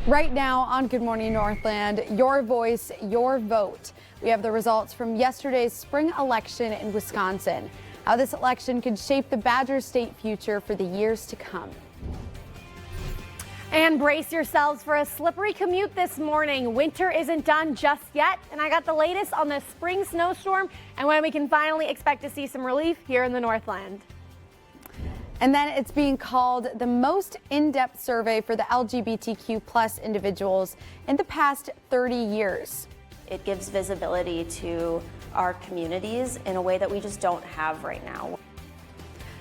Right now on Good Morning Northland, your voice, your vote. We have the results from yesterday's spring election in Wisconsin. How this election could shape the Badger State future for the years to come. And brace yourselves for a slippery commute this morning. Winter isn't done just yet, and I got the latest on the spring snowstorm and when we can finally expect to see some relief here in the Northland. And then it's being called the most in-depth survey for the LGBTQ plus individuals in the past 30 years. It gives visibility to our communities in a way that we just don't have right now.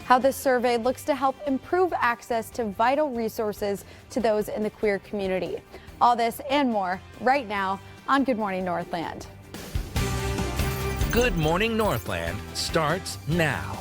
How this survey looks to help improve access to vital resources to those in the queer community. All this and more right now on Good Morning Northland. Good Morning Northland starts now.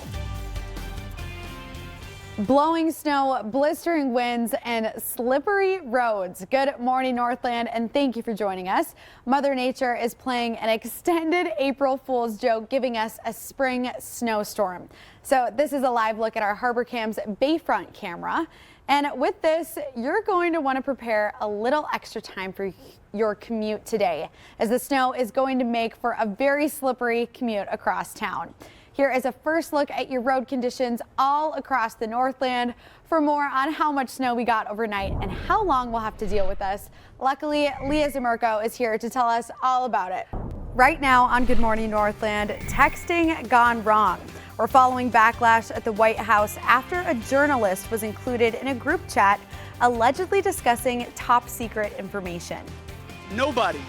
Blowing snow, blistering winds, and slippery roads. Good morning, Northland, and thank you for joining us. Mother Nature is playing an extended April Fool's joke, giving us a spring snowstorm. So this is a live look at our Harbor Cam's Bayfront camera. And with this, you're going to want to prepare a little extra time for your commute today, as the snow is going to make for a very slippery commute across town. Here is a first look at your road conditions all across the Northland. For more on how much snow we got overnight and how long we'll have to deal with this, luckily Leah Zamerko is here to tell us all about it. Right now on Good Morning Northland, texting gone wrong. We're following backlash at the White House after a journalist was included in a group chat allegedly discussing top secret information. Nobody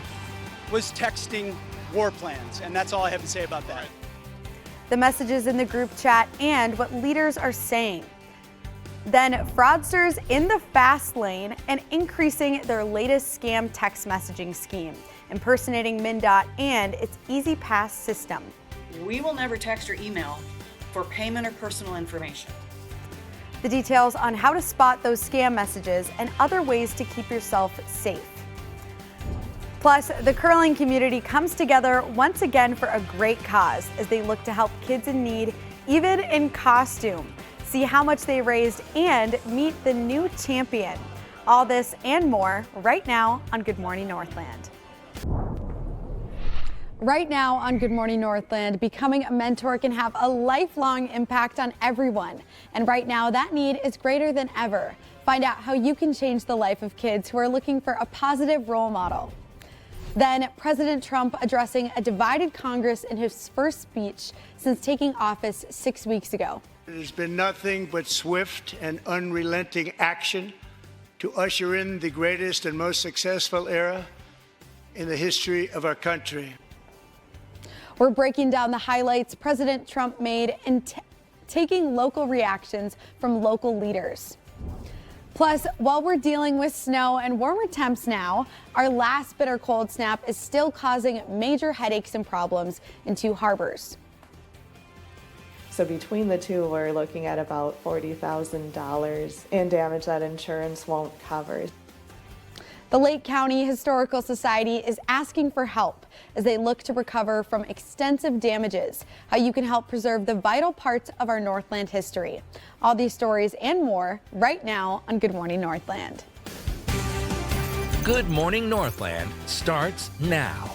was texting war plans, and that's all I have to say about that. The messages in the group chat and what leaders are saying. Then fraudsters in the fast lane and increasing their latest scam text messaging scheme, impersonating MnDOT and its Easy Pass system. We will never text or email for payment or personal information. The details on how to spot those scam messages and other ways to keep yourself safe. Plus, the curling community comes together once again for a great cause as they look to help kids in need, even in costume. See how much they raised and meet the new champion. All this and more right now on Good Morning Northland. Right now on Good Morning Northland, becoming a mentor can have a lifelong impact on everyone. And right now that need is greater than ever. Find out how you can change the life of kids who are looking for a positive role model. Then President Trump addressing a divided Congress in his first speech since taking office 6 weeks ago. It has been nothing but swift and unrelenting action to usher in the greatest and most successful era in the history of our country. We're breaking down the highlights President Trump made in taking local reactions from local leaders. Plus, while we're dealing with snow and warmer temps now, our last bitter cold snap is still causing major headaches and problems in two harbors. So between the two, we're looking at about $40,000 in damage that insurance won't cover. The Lake County Historical Society is asking for help as they look to recover from extensive damages, how you can help preserve the vital parts of our Northland history. All these stories and more right now on Good Morning Northland. Good Morning Northland starts now.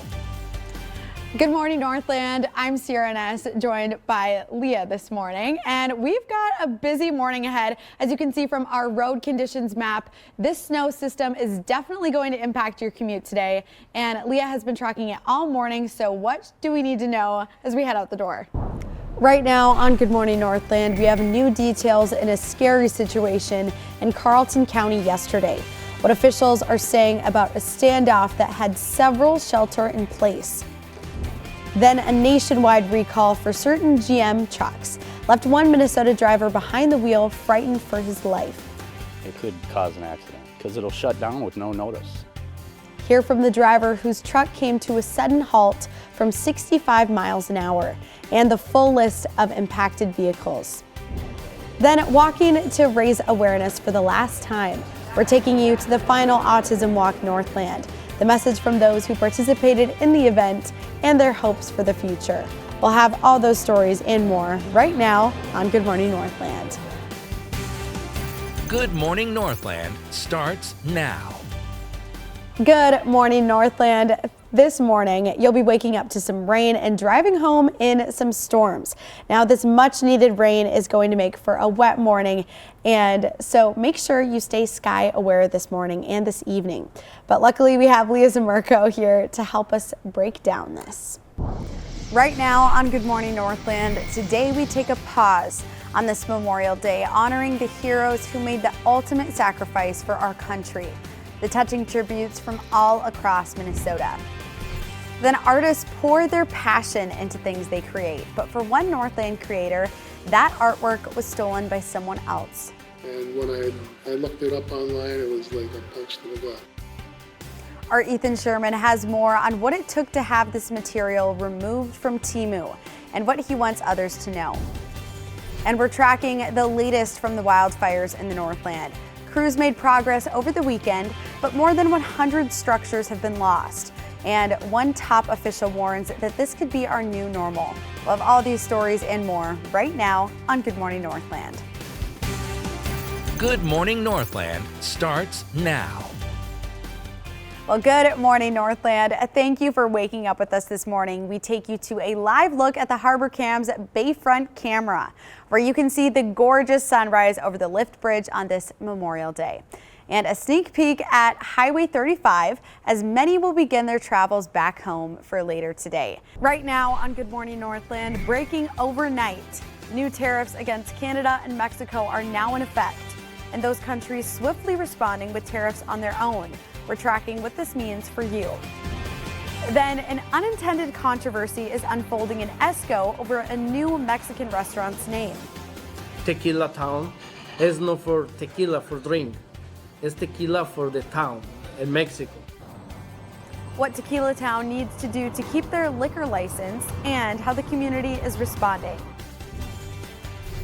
Good morning, Northland. I'm Sierra Ness, joined by Leah this morning, and we've got a busy morning ahead. As you can see from our road conditions map, this snow system is definitely going to impact your commute today, and Leah has been tracking it all morning. So what do we need to know as we head out the door? Right now on Good Morning Northland, we have new details in a scary situation in Carlton County yesterday. What officials are saying about a standoff that had several shelter in place. Then a nationwide recall for certain GM trucks left one Minnesota driver behind the wheel, frightened for his life. It could cause an accident because it'll shut down with no notice. Hear from the driver whose truck came to a sudden halt from 65 miles an hour and the full list of impacted vehicles. Then walking to raise awareness for the last time, we're taking you to the final Autism Walk Northland. The message from those who participated in the event and their hopes for the future. We'll have all those stories and more right now on Good Morning Northland. Good Morning Northland starts now. Good morning, Northland. This morning, you'll be waking up to some rain and driving home in some storms. Now, this much needed rain is going to make for a wet morning, and so make sure you stay sky aware this morning and this evening. But luckily, we have Leah Zamerko here to help us break down this. Right now on Good Morning Northland, today we take a pause on this Memorial Day, honoring the heroes who made the ultimate sacrifice for our country. The touching tributes from all across Minnesota. Then artists pour their passion into things they create, but for one Northland creator, that artwork was stolen by someone else. And when I looked it up online, it was like a punch to the gut. Our Ethan Sherman has more on what it took to have this material removed from Temu and what he wants others to know. And we're tracking the latest from the wildfires in the Northland. Crews made progress over the weekend, but more than 100 structures have been lost. And one top official warns that this could be our new normal. We'll have all these stories and more right now on Good Morning Northland. Good Morning Northland starts now. Well, good morning, Northland. Thank you for waking up with us this morning. We take you to a live look at the Harbor Cam's Bayfront camera, where you can see the gorgeous sunrise over the lift bridge on this Memorial Day. And a sneak peek at Highway 35, as many will begin their travels back home for later today. Right now on Good Morning Northland, breaking overnight. New tariffs against Canada and Mexico are now in effect, and those countries swiftly responding with tariffs on their own. We're tracking what this means for you. Then an unintended controversy is unfolding in Esco over a new Mexican restaurant's name. Tequila Town is not for tequila for drink. It's tequila for the town in Mexico. What Tequila Town needs to do to keep their liquor license and how the community is responding.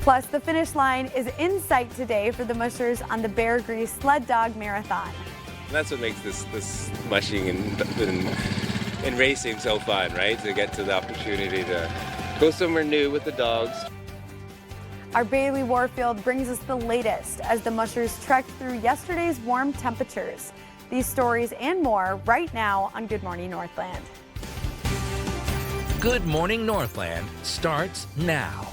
Plus, the finish line is in sight today for the mushers on the Bear Grease Sled Dog Marathon. That's what makes this mushing and racing so fun, right? To get to the opportunity to go somewhere new with the dogs. Our Bailey Warfield brings us the latest as the mushers trekked through yesterday's warm temperatures. These stories and more right now on Good Morning Northland. Good Morning Northland starts now.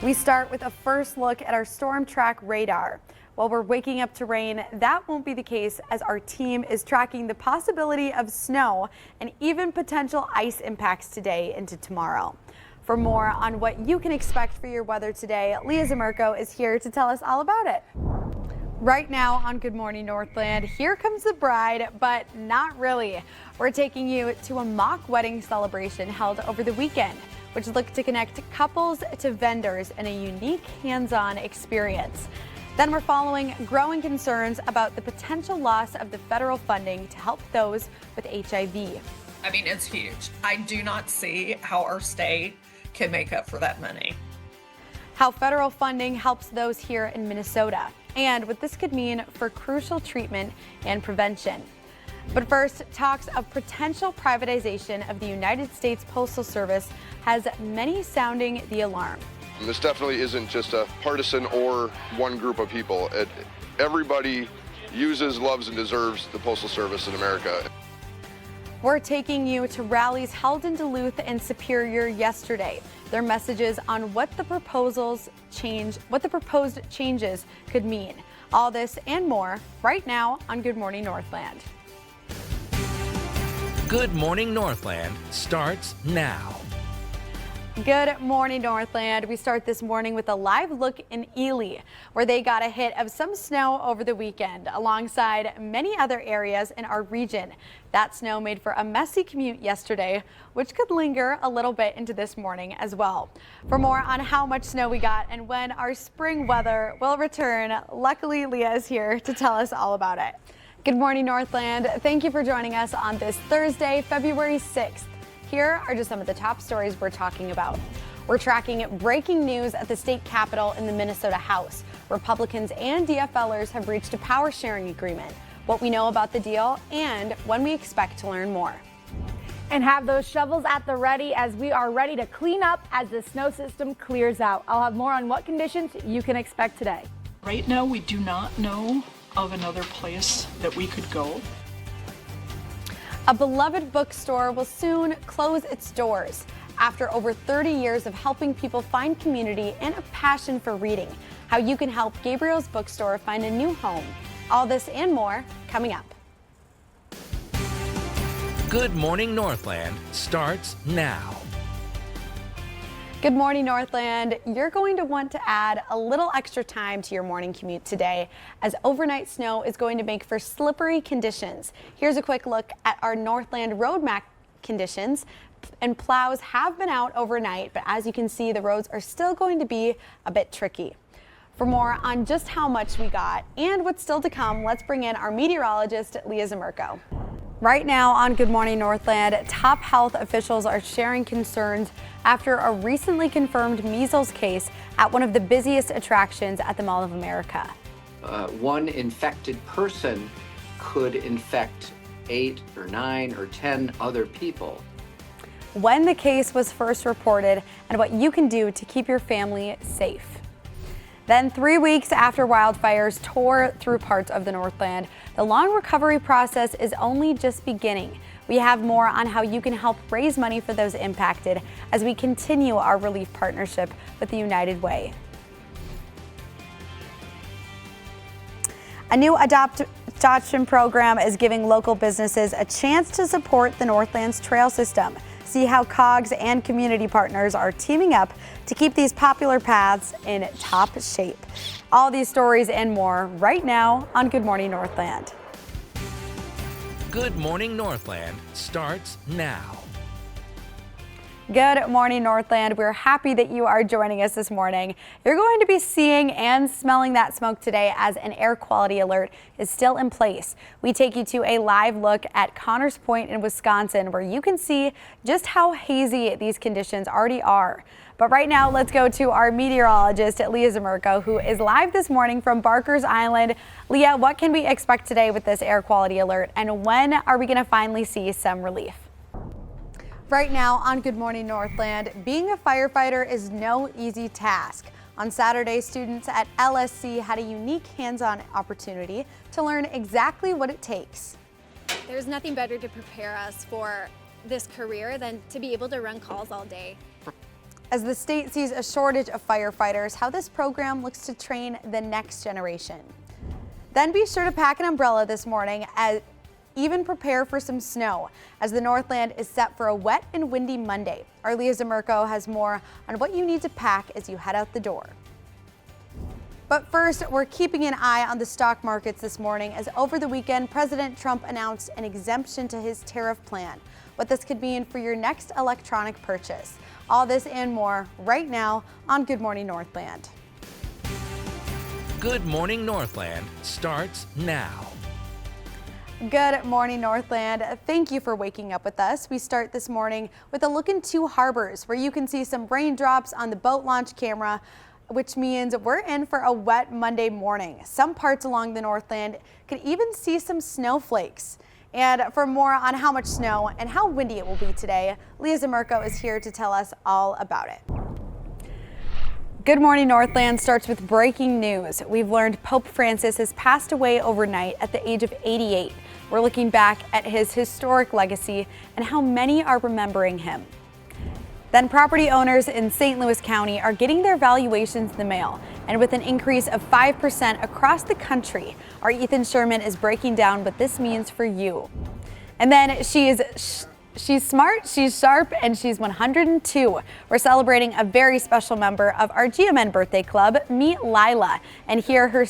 We start with a first look at our storm track radar. While we're waking up to rain, that won't be the case as our team is tracking the possibility of snow and even potential ice impacts today into tomorrow. For more on what you can expect for your weather today, Leah Zamerko is here to tell us all about it. Right now on Good Morning Northland, here comes the bride, but not really. We're taking you to a mock wedding celebration held over the weekend, which looked to connect couples to vendors in a unique hands-on experience. Then we're following growing concerns about the potential loss of the federal funding to help those with HIV. I mean, it's huge. I do not see how our state can make up for that money. How federal funding helps those here in Minnesota, and what this could mean for crucial treatment and prevention. But first, talks of potential privatization of the United States Postal Service has many sounding the alarm. This definitely isn't just a partisan or one group of people. Everybody uses, loves, and deserves the Postal Service in America. We're taking you to rallies held in Duluth and Superior yesterday. Their messages on what the proposed changes could mean. All this and more right now on Good Morning Northland. Good Morning Northland starts now. Good morning, Northland. We start this morning with a live look in Ely, where they got a hit of some snow over the weekend, alongside many other areas in our region. That snow made for a messy commute yesterday, which could linger a little bit into this morning as well. For more on how much snow we got and when our spring weather will return, luckily Leah is here to tell us all about it. Good morning, Northland. Thank you for joining us on this Thursday, February 6th. Here are just some of the top stories we're talking about. We're tracking breaking news at the state capitol in the Minnesota House. Republicans and DFLers have reached a power sharing agreement, what we know about the deal, and when we expect to learn more. And have those shovels at the ready as we are ready to clean up as the snow system clears out. I'll have more on what conditions you can expect today. Right now, we do not know of another place that we could go. A beloved bookstore will soon close its doors after over 30 years of helping people find community and a passion for reading. How you can help Gabriel's Bookstore find a new home. All this and more coming up. Good Morning Northland starts now. Good morning, Northland. You're going to want to add a little extra time to your morning commute today, as overnight snow is going to make for slippery conditions. Here's a quick look at our Northland road map conditions. And plows have been out overnight, but as you can see, the roads are still going to be a bit tricky. For more on just how much we got and what's still to come, let's bring in our meteorologist, Leah Zamerko. Right now on Good Morning Northland, top health officials are sharing concerns after a recently confirmed measles case at one of the busiest attractions at the Mall of America. One infected person could infect 8 or 9 or 10 other people. When the case was first reported and what you can do to keep your family safe. Then 3 weeks after wildfires tore through parts of the Northland, the long recovery process is only just beginning. We have more on how you can help raise money for those impacted as we continue our relief partnership with the United Way. A new adoption program is giving local businesses a chance to support the Northland's trail system. See how COGS and community partners are teaming up to keep these popular paths in top shape. All these stories and more right now on Good Morning Northland. Good Morning Northland starts now. Good morning, Northland. We're happy that you are joining us this morning. You're going to be seeing and smelling that smoke today as an air quality alert is still in place. We take you to a live look at Connors Point in Wisconsin, where you can see just how hazy these conditions already are. But right now, let's go to our meteorologist, Leah Zamerko, who is live this morning from Barker's Island. Leah, what can we expect today with this air quality alert, and when are we going to finally see some relief? Right now on Good Morning Northland, being a firefighter is no easy task. On Saturday, students at LSC had a unique hands-on opportunity to learn exactly what it takes. There's nothing better to prepare us for this career than to be able to run calls all day. As the state sees a shortage of firefighters, how this program looks to train the next generation. Then be sure to pack an umbrella this morning as even prepare for some snow, as the Northland is set for a wet and windy Monday. Our Leah Zamerko has more on what you need to pack as you head out the door. But first, we're keeping an eye on the stock markets this morning, as over the weekend, President Trump announced an exemption to his tariff plan. What this could mean for your next electronic purchase. All this and more right now on Good Morning Northland. Good Morning Northland starts now. Good morning, Northland. Thank you for waking up with us. We start this morning with a look into harbors, where you can see some raindrops on the boat launch camera, which means we're in for a wet Monday morning. Some parts along the Northland could even see some snowflakes. And for more on how much snow and how windy it will be today, Leah Zamerko is here to tell us all about it. Good Morning Northland starts with breaking news. We've learned Pope Francis has passed away overnight at the age of 88. We're looking back at his historic legacy and how many are remembering him. Then property owners in St. Louis County are getting their valuations in the mail. And with an increase of 5% across the country, our Ethan Sherman is breaking down what this means for you. And then she's smart, she's sharp, and she's 102. We're celebrating a very special member of our GMN birthday club. Meet Lila and hear her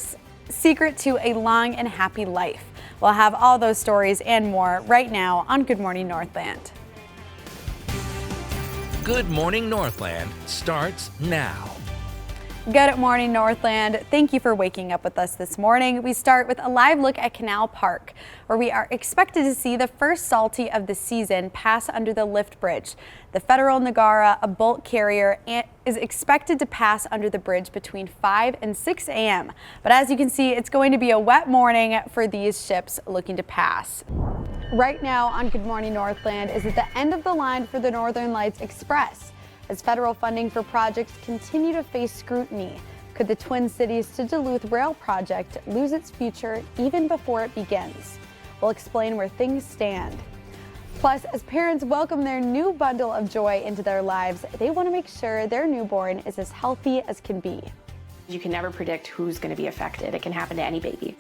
secret to a long and happy life. We'll have all those stories and more right now on Good Morning Northland. Good Morning Northland starts now. Good morning, Northland. Thank you for waking up with us this morning. We start with a live look at Canal Park, where we are expected to see the first salty of the season pass under the lift bridge. The Federal Niagara, a bulk carrier, is expected to pass under the bridge between 5 and 6 a.m. But as you can see, it's going to be a wet morning for these ships looking to pass. Right now on Good Morning Northland is at the end of the line for the Northern Lights Express. As federal funding for projects continue to face scrutiny, could the Twin Cities to Duluth rail project lose its future even before it begins? We'll explain where things stand. Plus, as parents welcome their new bundle of joy into their lives, they want to make sure their newborn is as healthy as can be. You can never predict who's going to be affected. It can happen to any baby.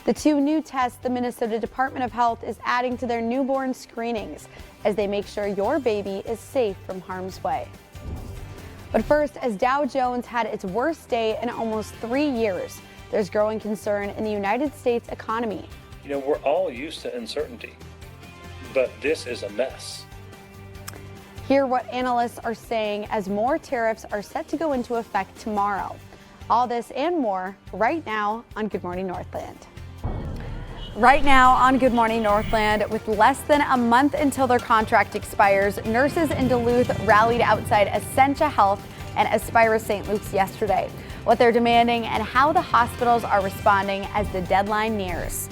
The 2 new tests the Minnesota Department of Health is adding to their newborn screenings as they make sure your baby is safe from harm's way. But first, as Dow Jones had its worst day in almost 3 years, there's growing concern in the United States economy. You know, we're all used to uncertainty, but this is a mess. Hear what analysts are saying as more tariffs are set to go into effect tomorrow. All this and more right now on Good Morning Northland. Right now on Good Morning Northland, with less than a month until their contract expires, nurses in Duluth rallied outside Essentia Health and Aspira St. Luke's yesterday. What they're demanding and how the hospitals are responding as the deadline nears.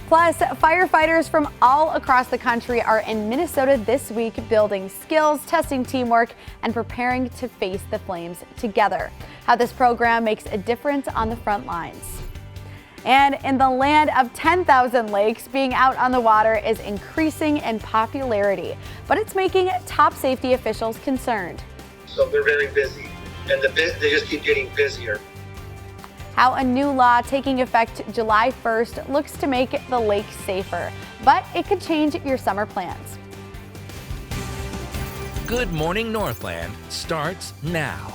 Plus, firefighters from all across the country are in Minnesota this week building skills, testing teamwork, and preparing to face the flames together. How this program makes a difference on the front lines. And in the land of 10,000 lakes, being out on the water is increasing in popularity, but it's making top safety officials concerned. So they're very busy, and they just keep getting busier. How a new law taking effect July 1st looks to make the lake safer, but it could change your summer plans. Good Morning Northland starts now.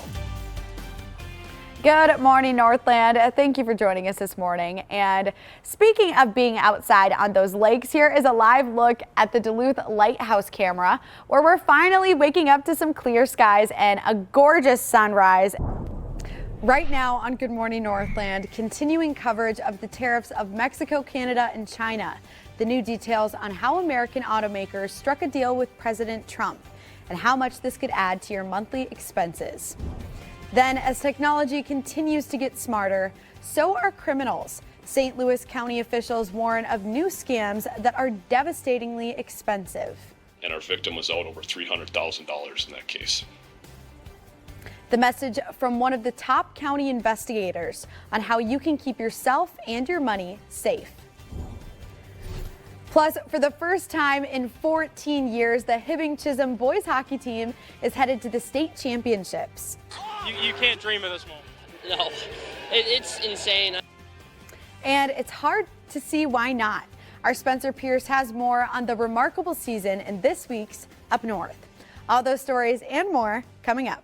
Good morning, Northland. Thank you for joining us this morning. And speaking of being outside on those lakes, here is a live look at the Duluth Lighthouse camera, where we're finally waking up to some clear skies and a gorgeous sunrise. Right now on Good Morning Northland, continuing coverage of the tariffs of Mexico, Canada, and China. The new details on how American automakers struck a deal with President Trump and how much this could add to your monthly expenses. Then, as technology continues to get smarter, so are criminals. St. Louis County officials warn of new scams that are devastatingly expensive. And our victim was out over $300,000 in that case. The message from one of the top county investigators on how you can keep yourself and your money safe. Plus, for the first time in 14 years, the Hibbing-Chisholm boys hockey team is headed to the state championships. You can't dream of this moment. No, it's insane. And it's hard to see why not. Our Spencer Pierce has more on the remarkable season in this week's Up North. All those stories and more coming up.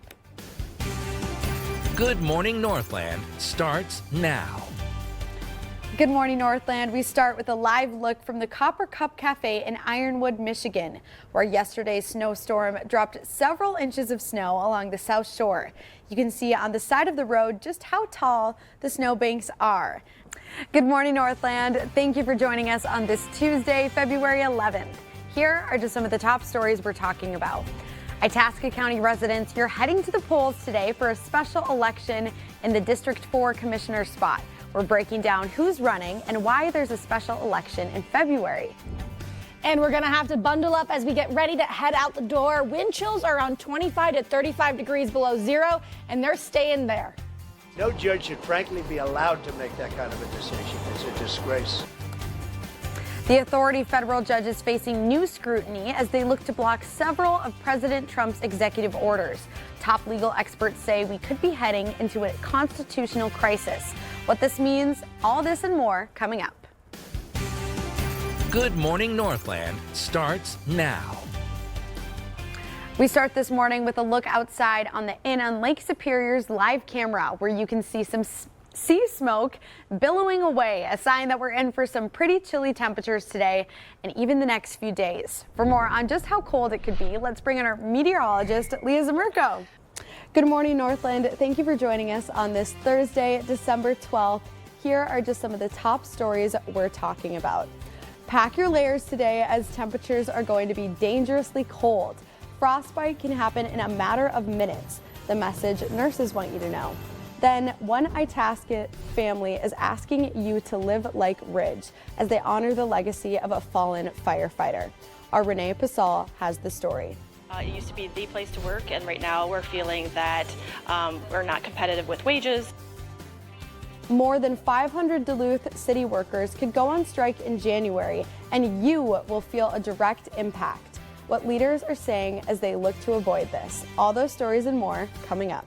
Good Morning Northland starts now. Good morning, Northland. We start with a live look from the Copper Cup Cafe in Ironwood, Michigan, where yesterday's snowstorm dropped several inches of snow along the South Shore. You can see on the side of the road just how tall the snowbanks are. Good morning, Northland. Thank you for joining us on this Tuesday, February 11th. Here are just some of the top stories we're talking about. Itasca County residents, you're heading to the polls today for a special election in the District 4 Commissioner spot. We're breaking down who's running and why there's a special election in February. And we're going to have to bundle up as we get ready to head out the door. Wind chills are around 25 to 35 degrees below zero, and they're staying there. No judge should frankly be allowed to make that kind of a decision. It's a disgrace. The Authority federal judges facing new scrutiny as they look to block several of President Trump's executive orders. Top legal experts say we could be heading into a constitutional crisis. What this means, all this and more coming up. Good Morning Northland starts now. We start this morning with a look outside on the Inn on Lake Superior's live camera, where you can see some sea smoke billowing away, a sign that we're in for some pretty chilly temperatures today and even the next few days. For more on just how cold it could be, let's bring in our meteorologist, Leah Zamirko. Good morning, Northland. Thank you for joining us on this Thursday, December 12th. Here are just some of the top stories we're talking about. Pack your layers today as temperatures are going to be dangerously cold. Frostbite can happen in a matter of minutes. The message nurses want you to know. Then one Itasca family is asking you to live like Ridge as they honor the legacy of a fallen firefighter. Our Renee Pasal has the story. It used to be the place to work, and right now we're feeling that we're not competitive with wages. More than 500 Duluth city workers could go on strike in January, and you will feel a direct impact. What leaders are saying as they look to avoid this. All those stories and more coming up.